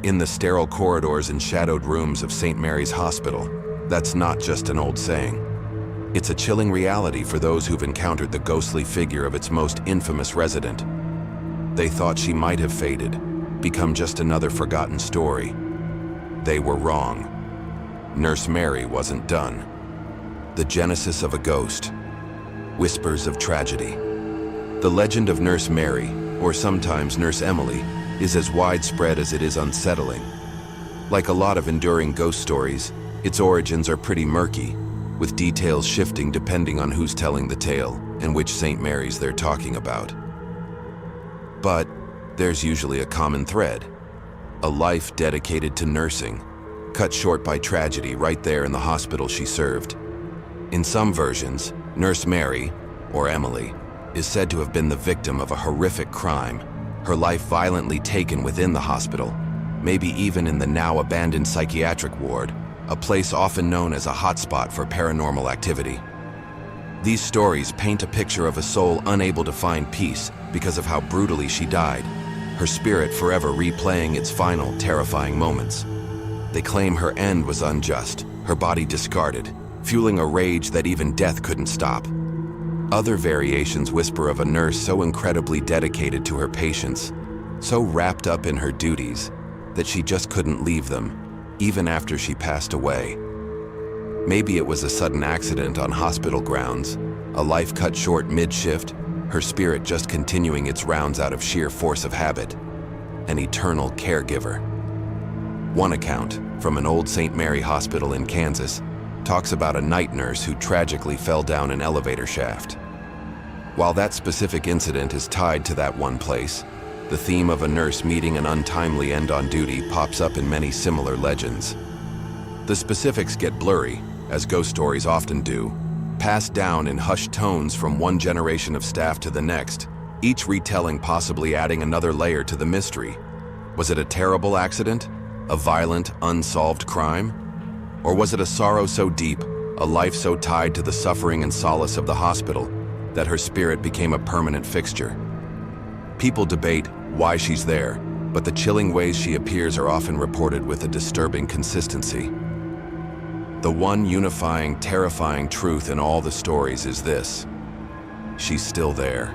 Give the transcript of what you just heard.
In the sterile corridors and shadowed rooms of St. Mary's Hospital, that's not just an old saying. It's a chilling reality for those who've encountered the ghostly figure of its most infamous resident. They thought she might have faded, become just another forgotten story. They were wrong. Nurse Mary wasn't done. The genesis of a ghost. Whispers of tragedy. The legend of Nurse Mary, or sometimes Nurse Emily, is as widespread as it is unsettling. Like a lot of enduring ghost stories, its origins are pretty murky, with details shifting depending on who's telling the tale and which St. Mary's they're talking about. But there's usually a common thread. A life dedicated to nursing, cut short by tragedy right there in the hospital she served. In some versions, Nurse Mary, or Emily, is said to have been the victim of a horrific crime, her life violently taken within the hospital, maybe even in the now abandoned psychiatric ward, a place often known as a hotspot for paranormal activity. These stories paint a picture of a soul unable to find peace because of how brutally she died, her spirit forever replaying its final, terrifying moments. They claim her end was unjust, her body discarded, fueling a rage that even death couldn't stop. Other variations whisper of a nurse so incredibly dedicated to her patients, so wrapped up in her duties, that she just couldn't leave them, even after she passed away. Maybe it was a sudden accident on hospital grounds, a life cut short mid-shift, her spirit just continuing its rounds out of sheer force of habit, an eternal caregiver. One account, from an old St. Mary Hospital in Kansas, talks about a night nurse who tragically fell down an elevator shaft. While that specific incident is tied to that one place, the theme of a nurse meeting an untimely end on duty pops up in many similar legends. The specifics get blurry, as ghost stories often do, passed down in hushed tones from one generation of staff to the next, each retelling possibly adding another layer to the mystery. Was it a terrible accident? A violent, unsolved crime? Or was it a sorrow so deep, a life so tied to the suffering and solace of the hospital, that her spirit became a permanent fixture? People debate why she's there, but the chilling ways she appears are often reported with a disturbing consistency. The one unifying, terrifying truth in all the stories is this: she's still there.